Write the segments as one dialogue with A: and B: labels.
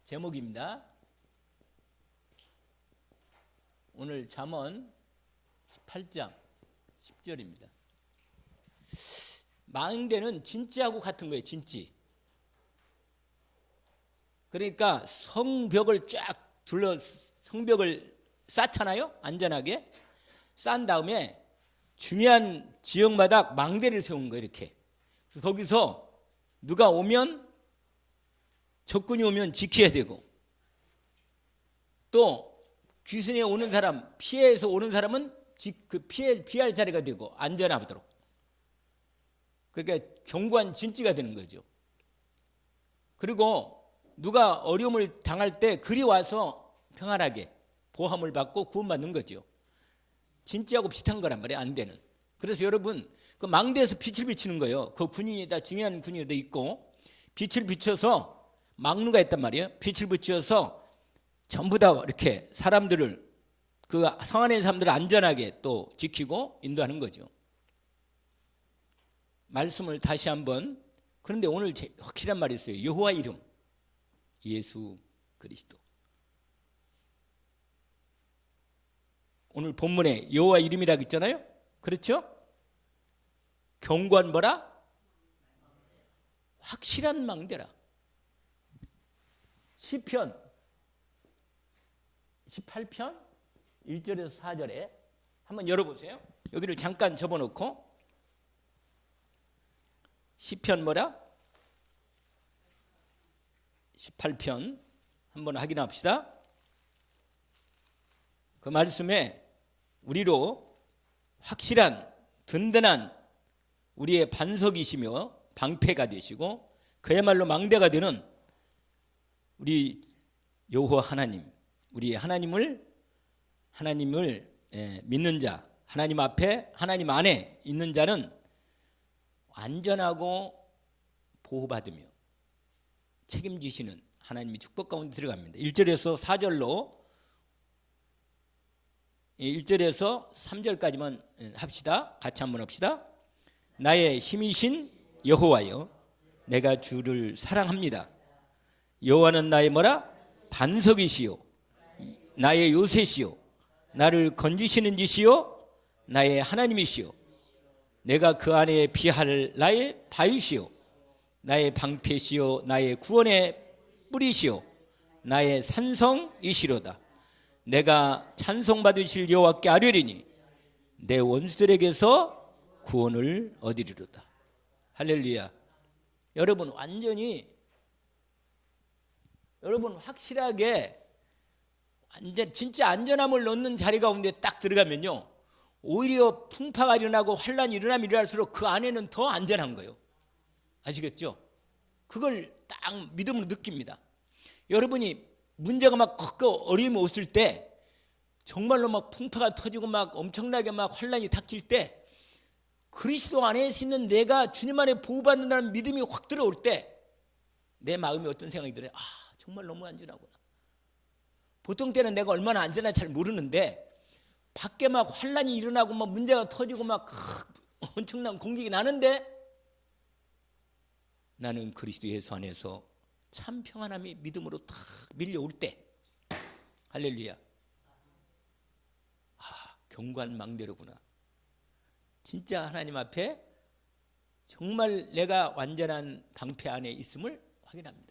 A: 제목입니다. 오늘 잠언 18장 10절입니다. 망대는 진지하고 같은 거예요. 진지. 그러니까 성벽을 쫙 둘러 성벽을 쌓잖아요. 안전하게 쌓은 다음에 중요한 지역마다 망대를 세운 거예요. 이렇게. 그래서 거기서 누가 오면 적군이 오면 지켜야 되고, 또 귀신이 오는 사람, 피해서 오는 사람은 피할 자리가 되고 안전하도록. 그러니까 견고한 진지가 되는 거죠. 그리고 누가 어려움을 당할 때 그리 와서 평안하게 보함을 받고 구원받는 거죠. 진지하고 비슷한 거란 말이에요. 안대는. 그래서 여러분 그 망대에서 빛을 비추는 거예요. 그 군인이다, 중요한 군인이 있고 빛을 비춰서 망루가 있단 말이에요. 빛을 비추어서 전부 다 이렇게 사람들을, 그 성 안에 있는 사람들을 안전하게 또 지키고 인도하는 거죠. 말씀을 다시 한번. 그런데 오늘 확실한 말이 있어요. 여호와 이름, 예수 그리스도. 오늘 본문에 여호와 이름이라고 있잖아요. 그렇죠? 견고한 뭐라? 확실한 망대라. 시편 18편 1절에서 4절에 한번 열어보세요. 여기를 잠깐 접어놓고 시편 뭐라? 18편 한번 확인합시다. 그 말씀에 우리로 확실한 든든한 우리의 반석이시며 방패가 되시고 그야말로 망대가 되는 우리 여호와 하나님, 우리 하나님을 믿는 자, 하나님 앞에 하나님 안에 있는 자는 안전하고 보호받으며 책임지시는 하나님의 축복 가운데 들어갑니다. 1절에서 4절로 1절에서 3절까지만 합시다. 같이 한번 합시다. 나의 힘이신 여호와여, 내가 주를 사랑합니다. 여호와는 나의 뭐라? 반석이시요, 나의 요새시요, 나를 건지시는 지시요, 나의 하나님이시요, 내가 그 안에 피할 나의 바위시요, 나의 방패시요, 나의 구원의 뿌리시요, 나의 산성이시로다. 내가 찬송받으실 여호와께 아뢰리니 내 원수들에게서 구원을 얻으리로다. 할렐루야. 여러분 완전히, 여러분 확실하게 진짜 안전함을 넣는 자리 가운데 딱 들어가면요, 오히려 풍파가 일어나고 환란이 일어나면 일어날수록 그 안에는 더 안전한 거예요. 아시겠죠? 그걸 딱 믿음으로 느낍니다. 여러분이 문제가 막 크고 어려움이 왔을 때, 정말로 막 풍파가 터지고 막 엄청나게 막 환란이 닥칠 때, 그리스도 안에 있는 내가 주님 안에 보호받는다는 믿음이 확 들어올 때 내 마음이 어떤 생각이 들어요? 정말 너무 안전하구나. 보통 때는 내가 얼마나 안전한지 잘 모르는데 밖에 막 환란이 일어나고 막 문제가 터지고 막 엄청난 공격이 나는데 나는 그리스도 예수 안에서 참 평안함이 믿음으로 탁 밀려올 때, 할렐루야. 견고한 망대로구나. 진짜 하나님 앞에 정말 내가 완전한 방패 안에 있음을 확인합니다.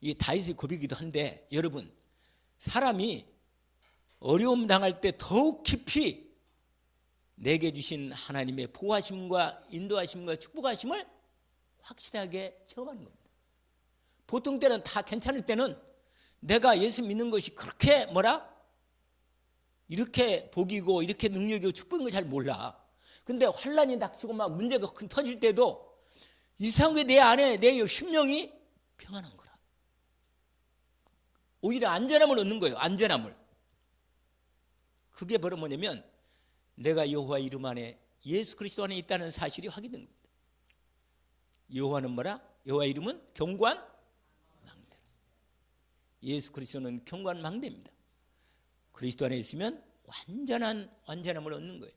A: 이 다윗의 고백이기도 한데, 여러분 사람이 어려움 당할 때 더욱 깊이 내게 주신 하나님의 보호하심과 인도하심과 축복하심을 확실하게 체험하는 겁니다. 보통 때는 다 괜찮을 때는 내가 예수 믿는 것이 그렇게 이렇게 복이고 이렇게 능력이고 축복인 걸 잘 몰라. 근데 환란이 닥치고 막 문제가 터질 때도 이상하게 내 안에 내 심령이 평안한 거라. 오히려 안전함을 얻는 거예요. 안전함을. 그게 바로 뭐냐면 내가 여호와 이름 안에, 예수 그리스도 안에 있다는 사실이 확인된 겁니다. 여호와는 뭐라? 여호와 이름은 견고한 망대. 예수 그리스도는 견고한 망대입니다. 그리스도 안에 있으면 완전한 완전함을 얻는 거예요.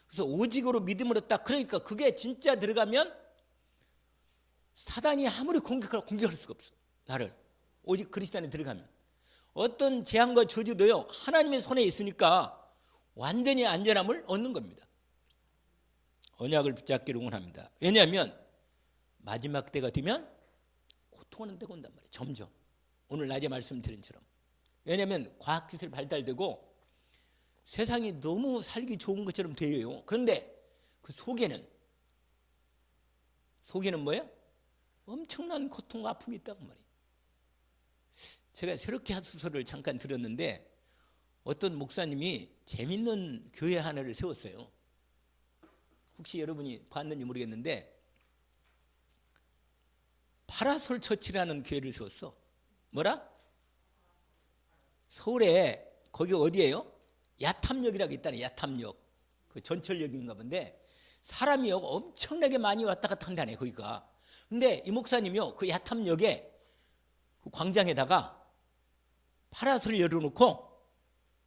A: 그래서 오직으로 믿음으로 딱, 그러니까 그게 진짜 들어가면 사단이 아무리 공격할 수가 없어. 나를 오직 그리스도 안에 들어가면. 어떤 재앙과 저주도요 하나님의 손에 있으니까 완전히 안전함을 얻는 겁니다. 언약을 붙잡기를 원합니다. 왜냐하면 마지막 때가 되면 고통하는 때가 온단 말이에요. 점점 오늘 낮에 말씀드린 처럼. 왜냐하면 과학기술 발달되고 세상이 너무 살기 좋은 것처럼 되어요. 그런데 그 속에는 뭐예요? 엄청난 고통과 아픔이 있다고 말이에요. 제가 새롭게 하수서를 잠깐 들었는데 어떤 목사님이 재밌는 교회 하나를 세웠어요. 혹시 여러분이 봤는지 모르겠는데 파라솔 처치라는 교회를 세웠어. 뭐라? 서울에 거기 어디예요? 야탐역이라고 있다네. 야탐역. 그 전철역인가 본데 사람이 엄청나게 많이 왔다 갔다 한다네 거기가. 근데 이 목사님이요 그 야탐역에 그 광장에다가 파라솔을 열어놓고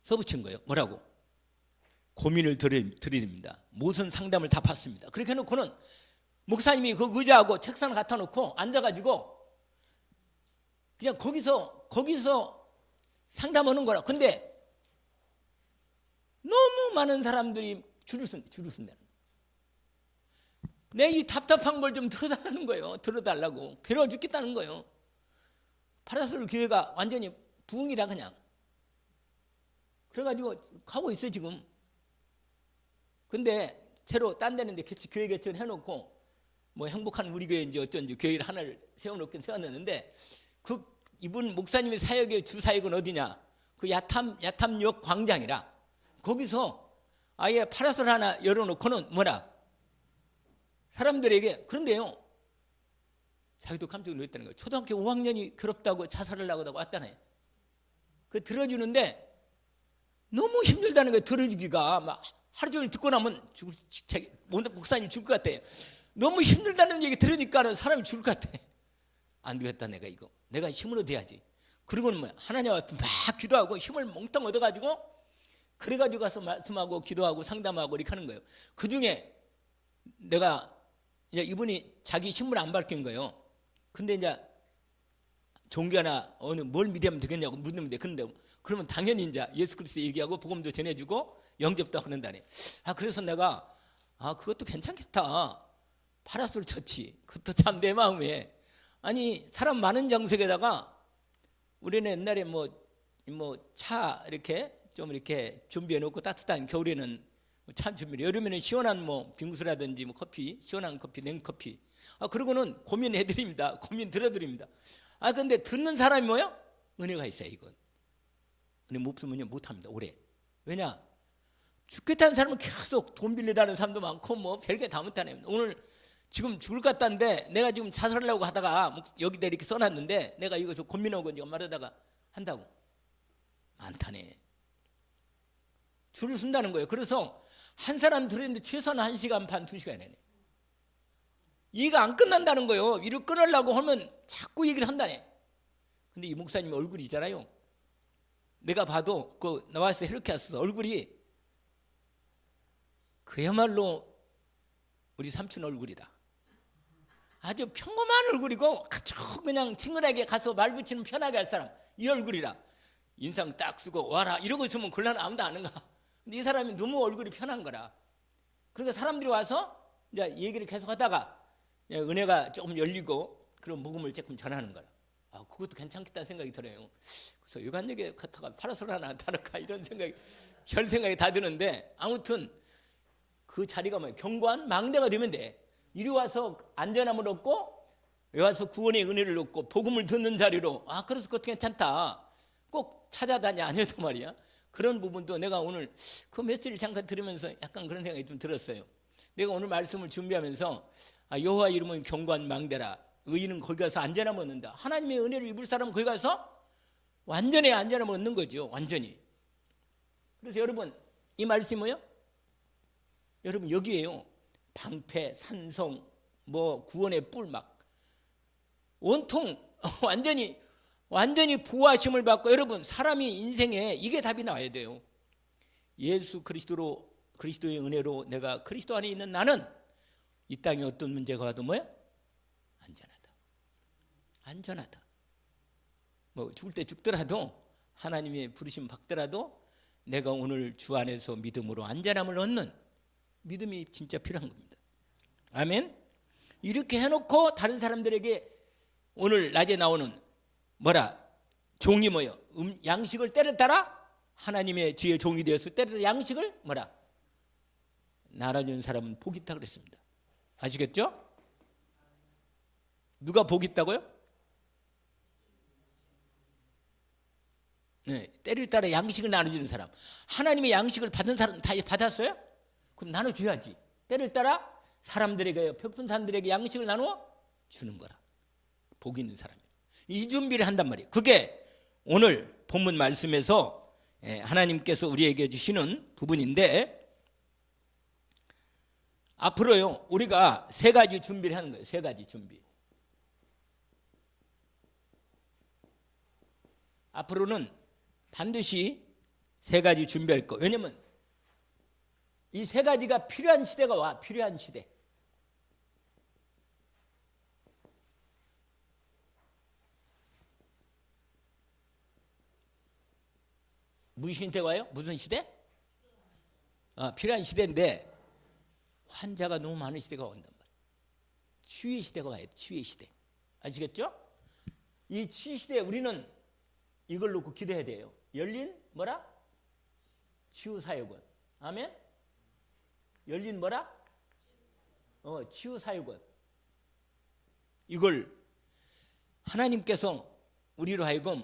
A: 써붙인 거예요. 뭐라고? 고민을 드립니다. 무슨 상담을 다 받습니다. 그렇게 해놓고는 목사님이 그 의자하고 책상을 갖다 놓고 앉아가지고 그냥 거기서 상담하는 거라. 근데 너무 많은 사람들이 줄을 쓴다는 거예요. 내 이 답답한 걸 좀 들어달라는 거예요. 들어달라고. 괴로워 죽겠다는 거예요. 파라솔 교회가 완전히 부흥이라 그냥. 그래가지고 가고 있어 지금. 근데 새로 딴 데는데 교회 개척을 해놓고 뭐 행복한 우리 교회인지 어쩐지 교회를 하나를 세워놓긴 세워놨는데 그 이분 목사님의 사역의 주 사역은 어디냐? 그 야탐역 광장이라 거기서 아예 파라솔 하나 열어놓고는 뭐라 사람들에게. 그런데요 자기도 깜짝 놀랐다는 거예요. 초등학교 5학년이 괴롭다고 자살을 하고 왔다네. 그 들어주는데 너무 힘들다는 거예요. 들어주기가 막 하루 종일 듣고 나면 목사님 죽을 것 같아요. 너무 힘들다는 얘기 들으니까 사람이 죽을 것 같아. 안 되겠다 내가 힘을 얻어야지. 그리고는 뭐 하나님 앞에 막 기도하고 힘을 몽땅 얻어가지고 그래가지고 가서 말씀하고 기도하고 상담하고 이렇게 하는 거예요. 그중에 내가 이제 이분이 자기 힘을 안 밝힌 거예요. 근데 이제 종교나 뭘 믿으면 되겠냐고 묻는데 그런데 그러면 당연히 이제 예수 그리스도 얘기하고 복음도 전해주고 영접도 하는다네. 그래서 내가 그것도 괜찮겠다. 파라솔 처치. 그것도 참 내 마음에. 아니 사람 많은 장소에다가 우리는 옛날에 뭐 차 이렇게 좀 이렇게 준비해 놓고 따뜻한 겨울에는 차 준비, 여름에는 시원한 뭐 빙수라든지 뭐 커피, 시원한 커피, 냉커피. 그러고는 고민해 드립니다. 고민 들어드립니다. 근데 듣는 사람이 뭐요? 은혜가 있어요. 이건 은혜 없으면요 못합니다. 오래. 왜냐? 죽겠다는 사람은 계속 돈 빌리다는 사람도 많고 뭐 별게 다 못하네. 오늘 지금 죽을 것 같다는데 내가 지금 자살하려고 하다가 여기다 이렇게 써놨는데 내가 이것을 고민하고 지금 말하다가 한다고. 많다네. 줄을 쓴다는 거예요. 그래서 한 사람 들었는데 최소한 1시간 반, 2시간 내내. 이해가 안 끝난다는 거예요. 이를 끊으려고 하면 자꾸 얘기를 한다네. 근데 이 목사님 얼굴이 있잖아요. 내가 봐도 나와서 이렇게 왔어. 얼굴이 그야말로 우리 삼촌 얼굴이다. 아주 평범한 얼굴이고 아주 그냥 친근하게 가서 말 붙이면 편하게 할 사람. 이 얼굴이라. 인상 딱 쓰고 와라 이러고 있으면 곤란 아무도 안 하는가. 근데 이 사람이 너무 얼굴이 편한 거라. 그러니까 사람들이 와서 이제 얘기를 계속 하다가 은혜가 조금 열리고 그런 복음을 조금 전하는 거라. 그것도 괜찮겠다는 생각이 들어요. 그래서 요간역에 갔다가 파라솔 하나 달을까 이런 별 생각이 다 드는데 아무튼 그 자리가 뭐예요? 견고한 망대가 되면 돼. 이리 와서 안전함을 얻고 여기 와서 구원의 은혜를 얻고 복음을 듣는 자리로. 그래서 그것도 괜찮다. 꼭 찾아다니 안 해도 말이야. 그런 부분도 내가 오늘 그 메시지를 잠깐 들으면서 약간 그런 생각이 좀 들었어요. 내가 오늘 말씀을 준비하면서 여호와 이름은 견고한 망대라. 의인은 거기 가서 안전함을 얻는다. 하나님의 은혜를 입을 사람은 거기 가서 완전히 안전함을 얻는 거죠. 완전히. 그래서 여러분 이 말씀이 뭐예요? 여러분 여기에요. 방패, 산성, 구원의 뿔 막 온통 완전히 보호하심을 받고 여러분 사람이 인생에 이게 답이 나와야 돼요. 예수 그리스도의 은혜로 내가 그리스도 안에 있는 나는 이 땅에 어떤 문제가 와도 뭐야? 안전하다. 뭐 죽을 때 죽더라도 하나님의 부르심 받더라도 내가 오늘 주 안에서 믿음으로 안전함을 얻는 믿음이 진짜 필요한 겁니다. 아멘. 이렇게 해놓고 다른 사람들에게 오늘 낮에 나오는 종이 양식을 때를 따라 하나님의 뒤에 종이 되어서 때를 양식을 나눠준 사람은 복이 있다 그랬습니다. 아시겠죠? 누가 복이 있다고요? 네, 때를 따라 양식을 나눠주는 사람. 하나님의 양식을 받은 사람 다 받았어요? 그럼 나눠줘야지. 때를 따라 사람들에게, 베푼 사람들에게 양식을 나누어 주는 거라. 복 있는 사람이에요. 이 준비를 한단 말이에요. 그게 오늘 본문 말씀에서 하나님께서 우리에게 주시는 부분인데, 앞으로요 우리가 세 가지 준비를 하는 거예요. 세 가지 준비. 앞으로는 반드시 세 가지 준비할 거. 왜냐면 이 세 가지가 필요한 시대가 와. 필요한 시대. 무슨 시대가 와요? 무슨 시대? 필요한 시대인데 환자가 너무 많은 시대가 온단 말이에요. 치유의 시대가 와요. 치유의 시대. 아시겠죠? 이 치유 시대에 우리는 이걸 놓고 기도해야 돼요. 열린 치유사역원. 아멘? 열린 치유사역원. 이걸 하나님께서 우리로 하여금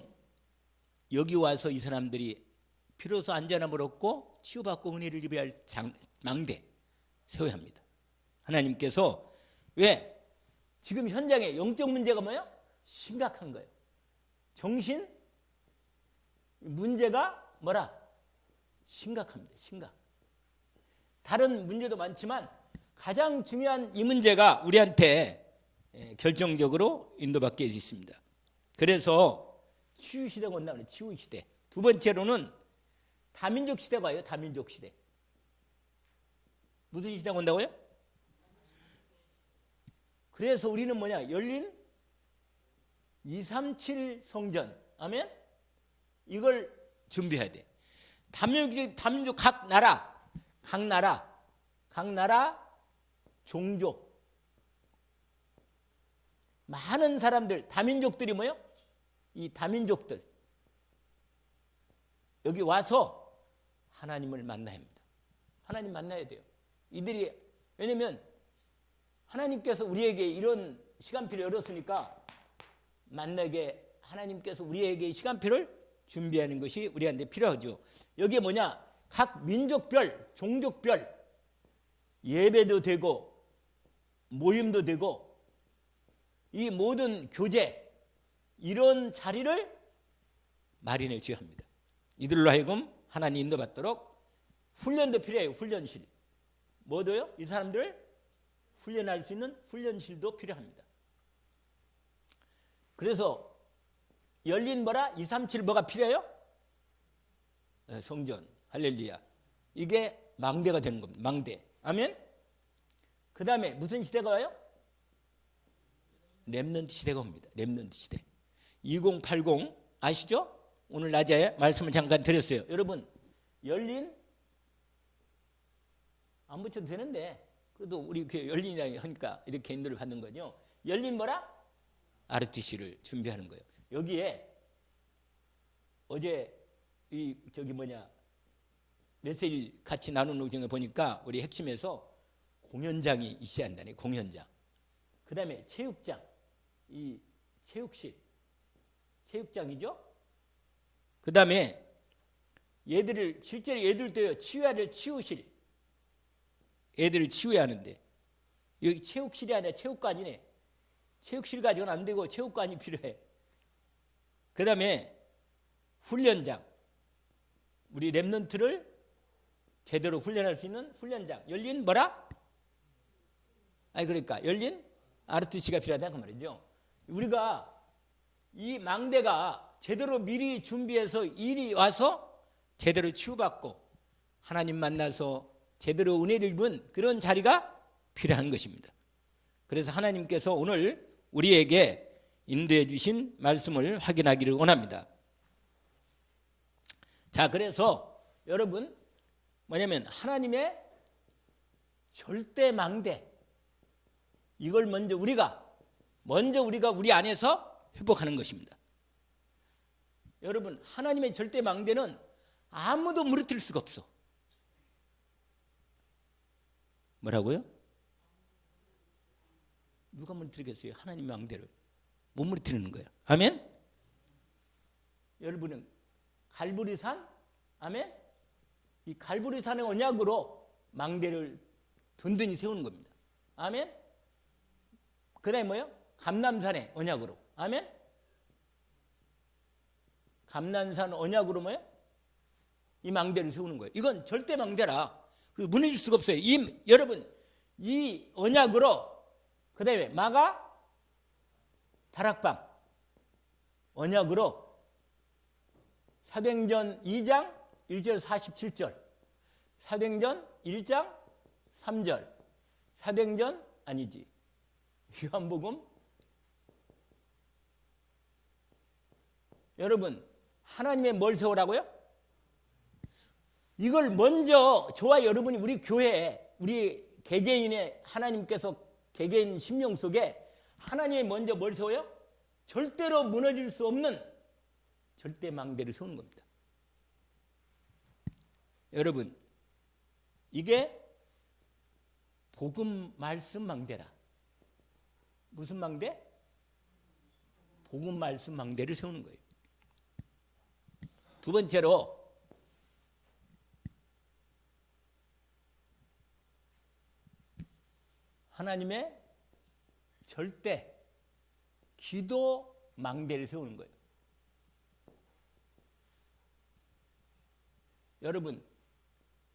A: 여기 와서 이 사람들이 비로소 안전함을 얻고 치유받고 은혜를 입어야 할 망대 세워야 합니다. 하나님께서 왜? 지금 현장에 영적 문제가 뭐예요? 심각한 거예요. 정신 문제가 심각합니다. 심각. 다른 문제도 많지만 가장 중요한 이 문제가 우리한테 결정적으로 인도받게 있습니다. 그래서 치유 시대가 온다고 해요. 치유 시대. 두 번째로는 다민족 시대가 와요. 다민족 시대. 무슨 시대가 온다고요? 그래서 우리는 열린 237 성전. 아멘? 이걸 준비해야 돼. 다민족 각 나라 종족 많은 사람들 다민족들이 이 다민족들 여기 와서 하나님을 만나야 합니다. 하나님 만나야 돼요. 이들이 왜냐면 하나님께서 우리에게 이런 시간표를 열었으니까 만나게 하나님께서 우리에게 시간표를 준비하는 것이 우리한테 필요하죠. 여기에 각 민족별, 종족별 예배도 되고 모임도 되고 이 모든 교제 이런 자리를 마련해 줘야 합니다. 이들로 하여금 하나님 인도받도록 훈련도 필요해요. 훈련실. 뭐도요? 이 사람들을 훈련할 수 있는 훈련실도 필요합니다. 그래서 열린 237 필요해요? 성전. 할렐루야. 이게 망대가 되는 겁니다. 망대. 아멘? 그 다음에 무슨 시대가 와요? 렘넌트 시대가 옵니다. 렘넌트 시대. 2080 아시죠? 오늘 낮에 말씀을 잠깐 드렸어요. 여러분 열린 안 붙여도 되는데 그래도 우리 열린이라고 하니까 이렇게 인도를 받는 거죠. 열린 RTC를 준비하는 거예요. 여기에 어제 메시지 같이 나누는 중에 보니까 우리 핵심에서 공연장이 있어야 한다니. 공연장. 그 다음에 체육장. 이 체육실. 체육장이죠. 그 다음에 실제로 얘들도요 치유해야 될 치유실. 애들을 치유해야 하는데 여기 체육실이 아니라 체육관이네. 체육실 가지고는 안 되고 체육관이 필요해. 그 다음에 훈련장. 우리 렘넌트를 제대로 훈련할 수 있는 훈련장. 열린 그러니까 열린 RTC가 필요하다 그 말이죠. 우리가 이 망대가 제대로 미리 준비해서 일이 와서 제대로 치유받고 하나님 만나서 제대로 은혜를 입은 그런 자리가 필요한 것입니다. 그래서 하나님께서 오늘 우리에게 인도해 주신 말씀을 확인하기를 원합니다. 자, 그래서 여러분 뭐냐면 하나님의 절대 망대, 이걸 먼저 우리가 우리 안에서 회복하는 것입니다. 여러분, 하나님의 절대 망대는 아무도 무너뜨릴 수가 없어. 뭐라고요? 누가 무너뜨리겠어요? 하나님의 망대를 못 무너뜨리는 거예요. 아멘? 여러분은 갈보리산, 아멘? 이 갈보리산의 언약으로 망대를 든든히 세우는 겁니다. 아멘? 그 다음에 뭐요? 감람산의 언약으로. 아멘? 감람산 언약으로 뭐요? 이 망대를 세우는 거예요. 이건 절대 망대라. 무너질 수가 없어요. 여러분, 이 언약으로, 그 다음에 마가 다락방 언약으로 사도행전 2장 1절 47절, 사도행전 1장 3절, 사도행전 아니지, 요한복음. 여러분, 하나님의 뭘 세우라고요? 이걸 먼저 저와 여러분이 우리 교회에, 우리 개개인의 하나님께서 개개인 심령 속에 하나님이 먼저 뭘 세워요? 절대로 무너질 수 없는 절대 망대를 세우는 겁니다. 여러분, 이게 복음 말씀 망대라. 무슨 망대? 복음 말씀 망대를 세우는 거예요. 두 번째로 하나님의 절대 기도 망대를 세우는 거예요. 여러분,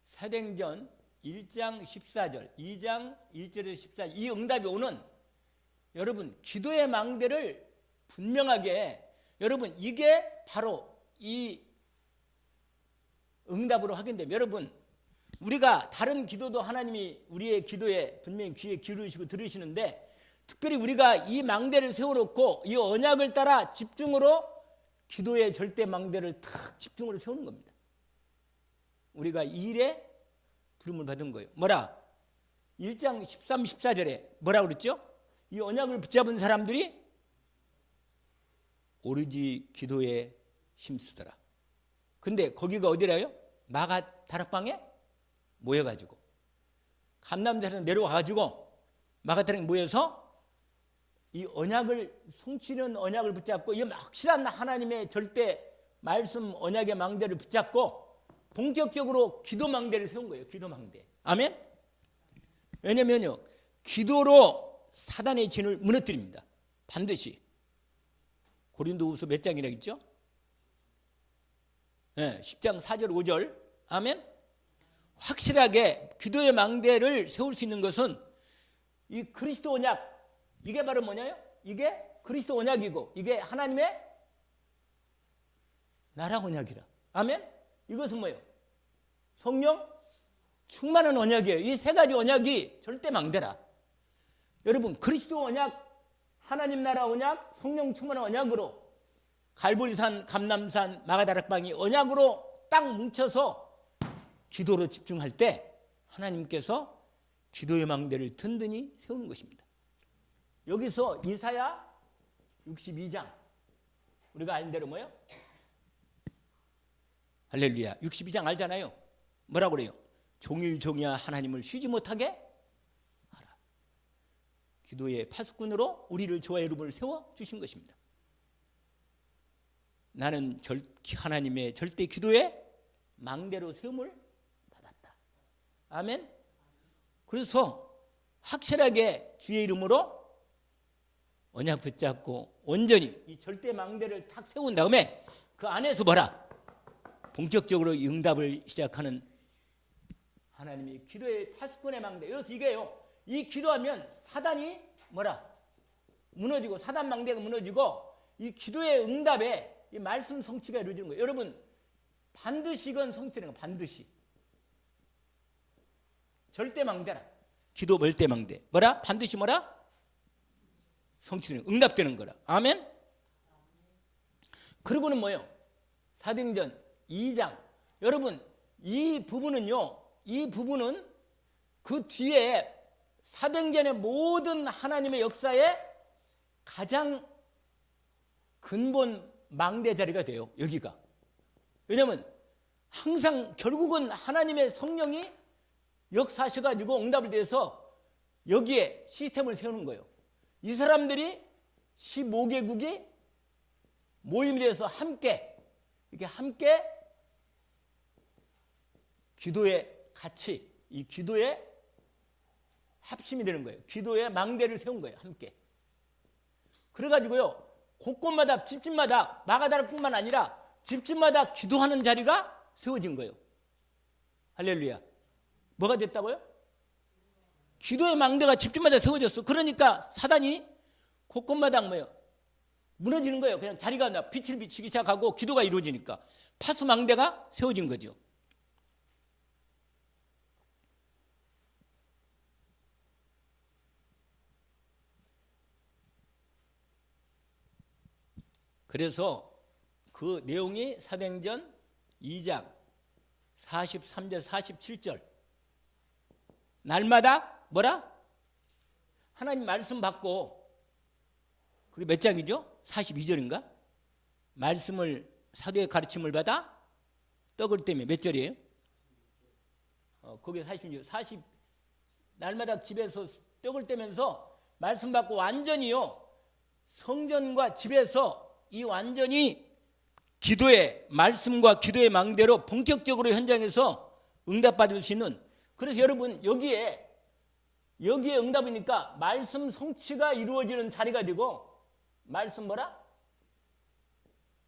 A: 사도행전 1장 14절, 2장 1절에서 14절, 이 응답이 오는, 여러분, 기도의 망대를 분명하게, 여러분, 이게 바로 이 응답으로 확인됩니다. 여러분, 우리가 다른 기도도 하나님이 우리의 기도에 분명히 귀에 기울이시고 들으시는데, 특별히 우리가 이 망대를 세워놓고 이 언약을 따라 집중으로 기도의 절대 망대를 탁 집중으로 세우는 겁니다. 우리가 이 일에 부름을 받은 거예요. 뭐라? 1장 13, 14절에 뭐라 그랬죠? 이 언약을 붙잡은 사람들이 오로지 기도에 힘쓰더라. 근데 거기가 어디라요? 마가 다락방에 모여가지고, 감람산에서 내려와가지고 마가 다락방에 모여서 이 언약을, 송치는 언약을 붙잡고, 이 확실한 하나님의 절대 말씀 언약의 망대를 붙잡고 본격적으로 기도 망대를 세운 거예요. 기도 망대. 아멘? 왜냐면요, 기도로 사단의 진을 무너뜨립니다. 반드시. 고린도후서 몇 장이라고 했죠? 네, 10장 4절 5절. 아멘? 확실하게 기도의 망대를 세울 수 있는 것은 이 그리스도 언약, 이게 바로 뭐냐요? 이게 그리스도 언약이고, 이게 하나님의 나라 언약이라. 아멘? 이것은 뭐예요? 성령 충만한 언약이에요. 이 세 가지 언약이 절대 망대라. 여러분, 그리스도 언약, 하나님 나라 언약, 성령 충만한 언약으로 갈보리산, 감람산, 마가다락방이 언약으로 딱 뭉쳐서 기도로 집중할 때 하나님께서 기도의 망대를 든든히 세우는 것입니다. 여기서 이사야 62장, 우리가 아는 대로 뭐예요? 할렐루야. 62장 알잖아요. 뭐라고 그래요? 종일종이야 하나님을 쉬지 못하게 하라. 기도의 파수꾼으로 우리를 저와 여러분을 세워주신 것입니다. 나는 하나님의 절대 기도의 망대로 세움을 받았다. 아멘. 그래서 확실하게 주의 이름으로 언약 붙잡고 온전히 이 절대 망대를 탁 세운 다음에 그 안에서 뭐라? 본격적으로 응답을 시작하는 하나님이 기도의 파수꾼의 망대. 그래서 이게요, 이 기도하면 사단이 뭐라? 무너지고, 사단 망대가 무너지고, 이 기도의 응답에 이 말씀 성취가 이루어지는 거예요. 여러분, 반드시 이건 성취되는 거예요. 반드시. 절대 망대라. 기도 절대 망대. 뭐라? 반드시 뭐라? 성취는 응답되는 거라. 아멘. 그리고는 뭐예요? 사도행전 2장. 여러분 이 부분은요, 이 부분은 그 뒤에 사도행전의 모든 하나님의 역사에 가장 근본 망대 자리가 돼요. 여기가. 왜냐하면 항상 결국은 하나님의 성령이 역사하셔가지고 응답을 대해서 여기에 시스템을 세우는 거예요. 이 사람들이 15개국이 모임이 돼서 함께, 이렇게 함께 기도에 같이, 이 기도에 합심이 되는 거예요. 기도에 망대를 세운 거예요. 함께. 그래가지고요, 곳곳마다 집집마다 마가다라뿐만 아니라 집집마다 기도하는 자리가 세워진 거예요. 할렐루야. 뭐가 됐다고요? 기도의 망대가 집집마다 세워졌어. 그러니까 사단이 곳곳마다 뭐예요? 무너지는 거예요. 그냥 자리가 나 빛을 비치기 시작하고 기도가 이루어지니까 파수 망대가 세워진 거죠. 그래서 그 내용이 사도행전 2장 43절 47절 날마다 뭐라? 하나님 말씀 받고, 그게 몇 장이죠? 42절인가? 말씀을, 사도의 가르침을 받아 떡을 떼며 몇 절이에요? 거기에 40, 날마다 집에서 떡을 떼면서 말씀 받고 완전히요, 성전과 집에서 이 완전히 기도의 말씀과 기도의 망대로 본격적으로 현장에서 응답받을 수 있는, 그래서 여러분 여기에 응답이니까 말씀 성취가 이루어지는 자리가 되고, 말씀 뭐라?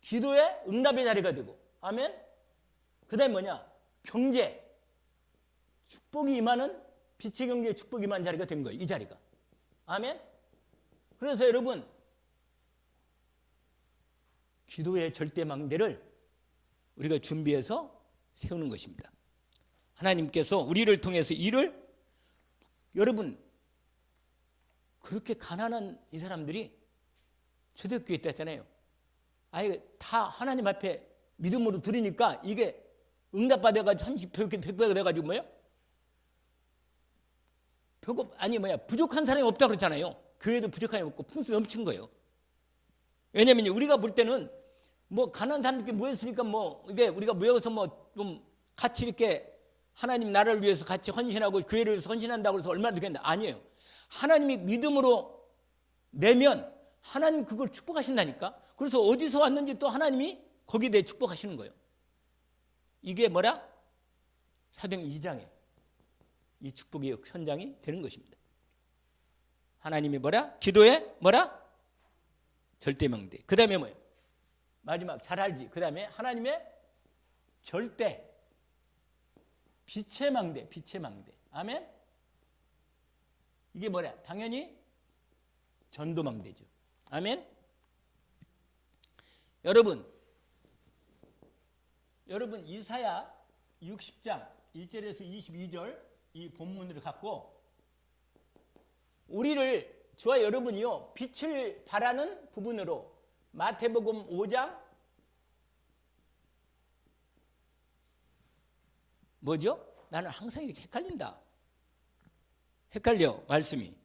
A: 기도의 응답의 자리가 되고, 아멘. 그 다음에 뭐냐? 경제, 축복이 임하는, 빛의 경제의 축복이 임하는 자리가 된 거예요. 이 자리가. 아멘. 그래서 여러분 기도의 절대망대를 우리가 준비해서 세우는 것입니다. 하나님께서 우리를 통해서 일을, 여러분 그렇게 가난한 이 사람들이 초대교회에 있다잖아요. 아예 다 하나님 앞에 믿음으로 들으니까 이게 응답받아가지고 30배 돼가지고 뭐예요? 부족한 사람이 없다 그러잖아요. 교회도 부족한 사람이 없고 풍수 넘친 거예요. 왜냐면 우리가 볼 때는 뭐 가난한 사람들끼리 모였으니까 뭐 이게 우리가 모여서 뭐 좀 같이 이렇게 하나님 나라를 위해서 같이 헌신하고 교회를 위해서 헌신한다고 해서 얼마나 되겠나? 아니에요. 하나님이 믿음으로 내면 하나님 그걸 축복하신다니까. 그래서 어디서 왔는지 또 하나님이 거기에 대해 축복하시는 거예요. 이게 뭐라? 사도행전 2장에 이 축복의 현장이 되는 것입니다. 하나님이 뭐라? 기도에 뭐라? 절대망대. 그 다음에 뭐예요? 마지막 잘 알지. 그 다음에 하나님의 절대, 빛의 망대, 빛의 망대. 아멘. 이게 뭐냐? 당연히 전도망대죠. 아멘. 여러분 이사야 60장 1절에서 22절 이 본문을 갖고 우리를, 저와 여러분이요, 빛을 발하는 부분으로 마태복음 5장 뭐죠? 나는 항상 이렇게 헷갈려 말씀이.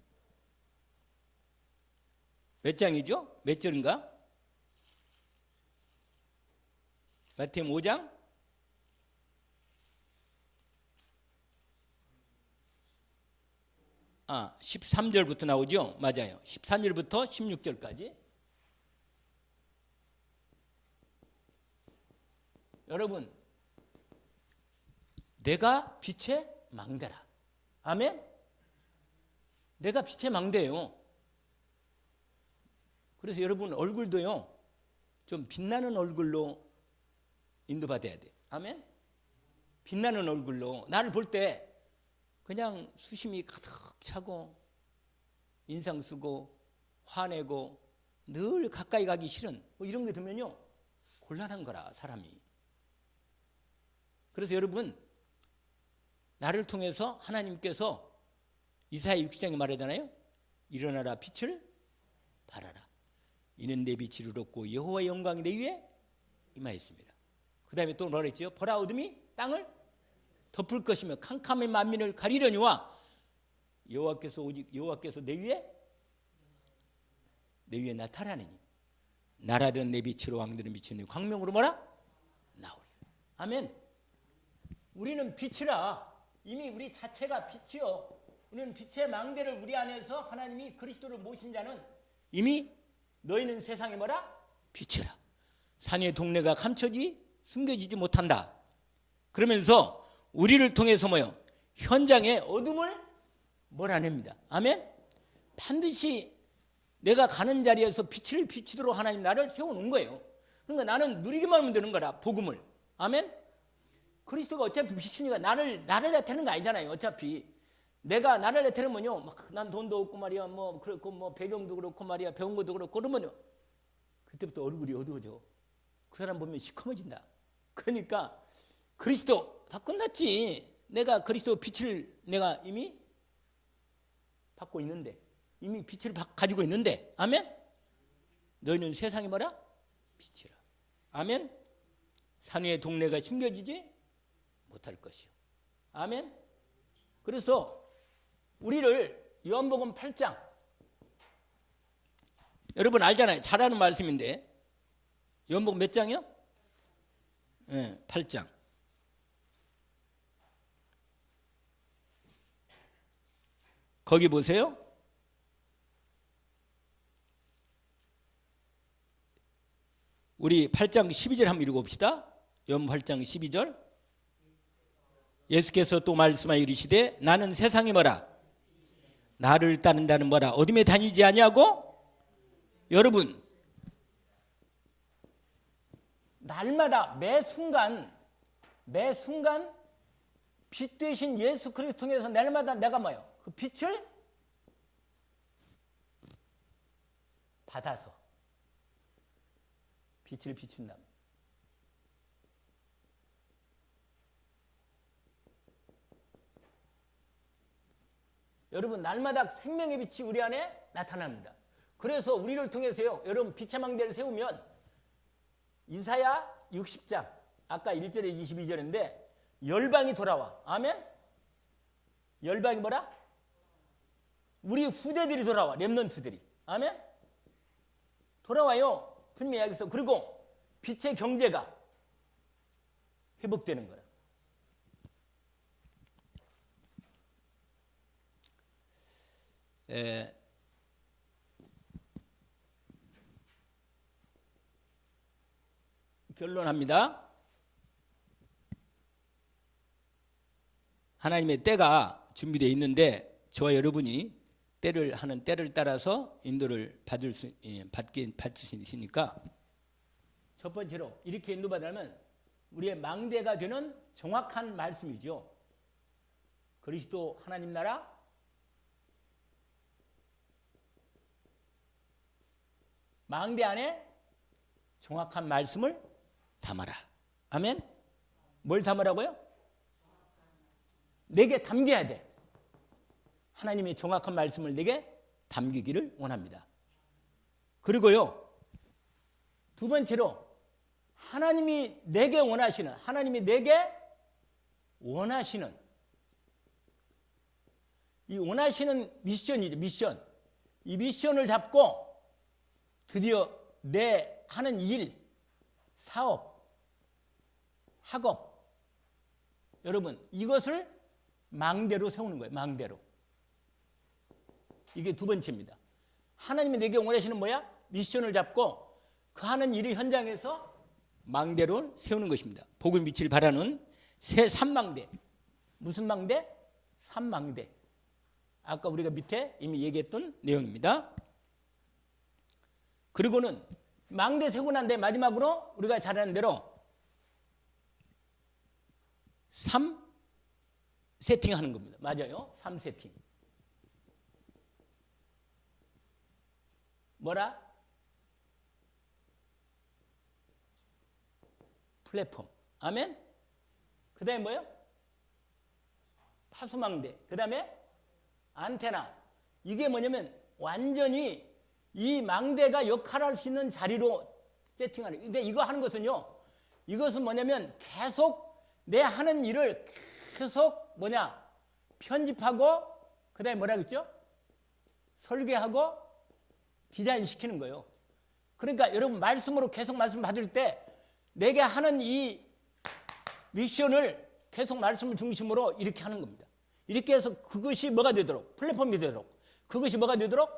A: 몇 장이죠? 몇 절인가? 마태복음 5장 13절부터 나오죠? 맞아요. 13절부터 16절까지. 여러분, 내가 빛의 망대라. 아멘? 내가 빛의 망대예요. 그래서 여러분 얼굴도요, 좀 빛나는 얼굴로 인도받아야 돼. 아멘? 빛나는 얼굴로. 나를 볼 때 그냥 수심이 가득 차고 인상 쓰고 화내고 늘 가까이 가기 싫은 뭐 이런 게 들면요, 곤란한 거라, 사람이. 그래서 여러분, 나를 통해서 하나님께서 이사야 60장에 말하잖아요. 일어나라 빛을 바라라. 이는 내 빛이 이롭고 여호와의 영광이 내 위에 임하였습니다. 그 다음에 또 뭐라 했죠? 보라 어둠이 땅을 덮을 것이며 캄캄한 만민을 가리려니와 여호와께서 내 위에 나타나느니 나라든 내 빛으로 왕들은 비치는 광명으로 뭐라? 나오리라. 아멘. 우리는 빛이라. 이미 우리 자체가 빛이요. 우리는 빛의 망대를 우리 안에서 하나님이 그리스도를 모신 자는 이미 너희는 세상에 뭐라? 빛이라. 산의 동네가 숨겨지지 못한다. 그러면서 우리를 통해서 뭐요? 현장의 어둠을 몰아냅니다. 아멘. 반드시 내가 가는 자리에서 빛을 비치도록 하나님 나를 세워놓은 거예요. 그러니까 나는 누리기만 하면 되는 거라. 복음을. 아멘. 그리스도가 어차피 빛이니까 나를 나타내는 거 아니잖아요. 어차피 내가 나를 나타내면요, 막 난 돈도 없고 말이야, 뭐 그렇고 뭐 배경도 그렇고 말이야, 배운 것도 그렇고 그러면요, 그때부터 얼굴이 어두워져. 그 사람 보면 시커머진다. 그러니까 그리스도 다 끝났지. 내가 그리스도 빛을 내가 이미 받고 있는데, 이미 빛을 가지고 있는데, 아멘. 너희는 세상이 뭐라? 빛이라. 아멘. 산 위의 동네가 숨겨지지 못할 것이요. 아멘. 그래서 우리를 요한복음 8장, 여러분 알잖아요. 잘 아는 말씀인데 요한복음 몇 장이요? 네, 8장. 거기 보세요. 우리 8장 12절 한번 읽어봅시다. 요한복음 8장 12절. 예수께서 또 말씀하여 이르시되 나는 세상이 뭐라? 나를 따른다는 뭐라? 어둠에 다니지 아니하고. 여러분 날마다 매 순간 빛 되신 예수 그리스도 통해서 날마다 내가 뭐요? 그 빛을 받아서 빛을 비춘다. 여러분 날마다 생명의 빛이 우리 안에 나타납니다. 그래서 우리를 통해서요, 여러분 빛의 망대를 세우면 이사야 60장 아까 1절에 22절인데 열방이 돌아와. 아멘. 열방이 뭐라? 우리 후대들이 돌아와. 렘넌트들이. 아멘. 돌아와요. 분명히 이야기해서. 그리고 빛의 경제가 회복되는 거라. 결론합니다. 하나님의 때가 준비되어 있는데 저와 여러분이 때를 따라서 인도를 받을 수 있으니까 첫 번째로 이렇게 인도받으려면 우리의 망대가 되는 정확한 말씀이죠. 그리스도 하나님 나라 망대 안에 정확한 말씀을 담아라. 아멘. 뭘 담으라고요? 내게 담겨야 돼. 하나님의 정확한 말씀을 내게 담기기를 원합니다. 그리고요, 두 번째로 하나님이 내게 원하시는 이 원하시는 미션이죠. 미션. 이 미션을 잡고 드디어 내 하는 일, 사업, 학업, 여러분 이것을 망대로 세우는 거예요. 망대로. 이게 두 번째입니다. 하나님이 내게 원하시는 뭐야? 미션을 잡고 그 하는 일의 현장에서 망대를 세우는 것입니다. 복음 빛을 바라는 새 삼망대. 무슨 망대? 삼망대. 아까 우리가 밑에 이미 얘기했던 내용입니다. 그리고는 망대 세우고 난 뒤에 마지막으로 우리가 잘 아는 대로 3세팅 하는 겁니다. 맞아요. 3세팅. 뭐라? 플랫폼. 아멘? 그 다음에 뭐요? 파수망대. 그 다음에 안테나. 이게 뭐냐면 완전히 이 망대가 역할할 수 있는 자리로 세팅하는. 근데 이거 하는 것은요, 이것은 뭐냐면 계속 내 하는 일을 계속 편집하고 그다음에 뭐라 그랬죠? 설계하고 디자인 시키는 거예요. 그러니까 여러분 말씀으로 계속 말씀 받을 때 내게 하는 이 미션을 계속 말씀을 중심으로 이렇게 하는 겁니다. 이렇게 해서 그것이 뭐가 되도록, 플랫폼이 되도록, 그것이 뭐가 되도록,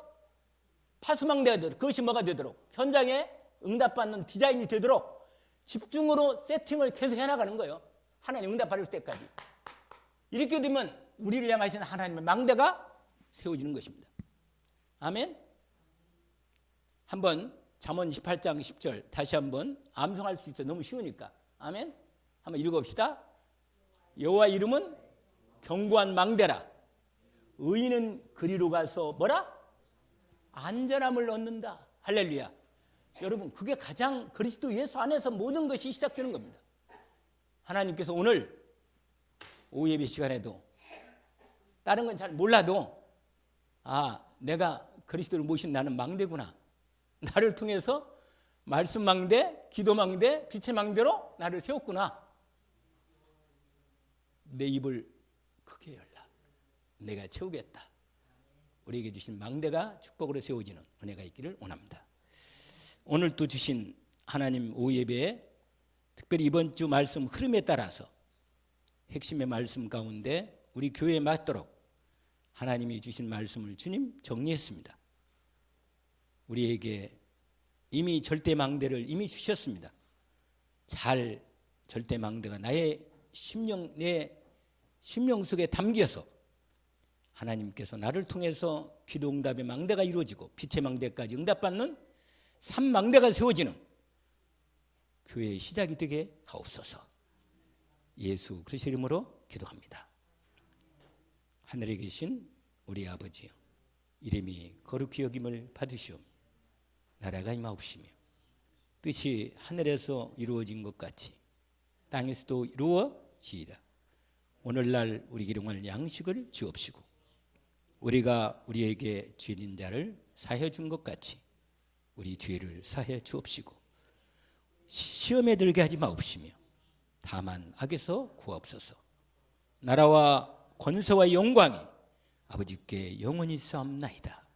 A: 파수망대가 되도록, 그것이 뭐가 되도록, 현장에 응답받는 디자인이 되도록 집중으로 세팅을 계속 해나가는 거예요. 하나님 응답받을 때까지. 이렇게 되면 우리를 향하신 하나님의 망대가 세워지는 것입니다. 아멘. 한번 잠언 18장 10절 다시 한번 암송할 수 있어요. 너무 쉬우니까. 아멘. 한번 읽어봅시다. 여호와 이름은 견고한 망대라. 의인은 그리로 가서 뭐라? 안전함을 얻는다. 할렐루야. 여러분, 그게 가장 그리스도 예수 안에서 모든 것이 시작되는 겁니다. 하나님께서 오늘 오후 예배 시간에도 다른 건 잘 몰라도 내가 그리스도를 모신 나는 망대구나. 나를 통해서 말씀 망대, 기도 망대, 빛의 망대로 나를 세웠구나. 내 입을 크게 열라. 내가 채우겠다. 우리에게 주신 망대가 축복으로 세워지는 은혜가 있기를 원합니다. 오늘 또 주신 하나님 오후 예배에 특별히 이번 주 말씀 흐름에 따라서 핵심의 말씀 가운데 우리 교회에 맞도록 하나님이 주신 말씀을 주님 정리했습니다. 우리에게 이미 절대망대를 이미 주셨습니다. 잘 절대망대가 나의 심령, 내 심령 속에 담겨서 하나님께서 나를 통해서 기도 응답의 망대가 이루어지고 빛의 망대까지 응답받는 3망대가 세워지는 교회의 시작이 되게 하옵소서. 예수 그리스도 이름으로 기도합니다. 하늘에 계신 우리 아버지여, 이름이 거룩히 여김을 받으시오. 나라가 임하옵시며 뜻이 하늘에서 이루어진 것 같이 땅에서도 이루어지이다. 오늘날 우리에게 일용할 양식을 주옵시고 우리가 우리에게 죄진 자를 사해 준 것 같이 우리 죄를 사해 주옵시고 시험에 들게 하지 마옵시며 다만 악에서 구하옵소서. 나라와 권세와 영광이 아버지께 영원히 싸움나이다.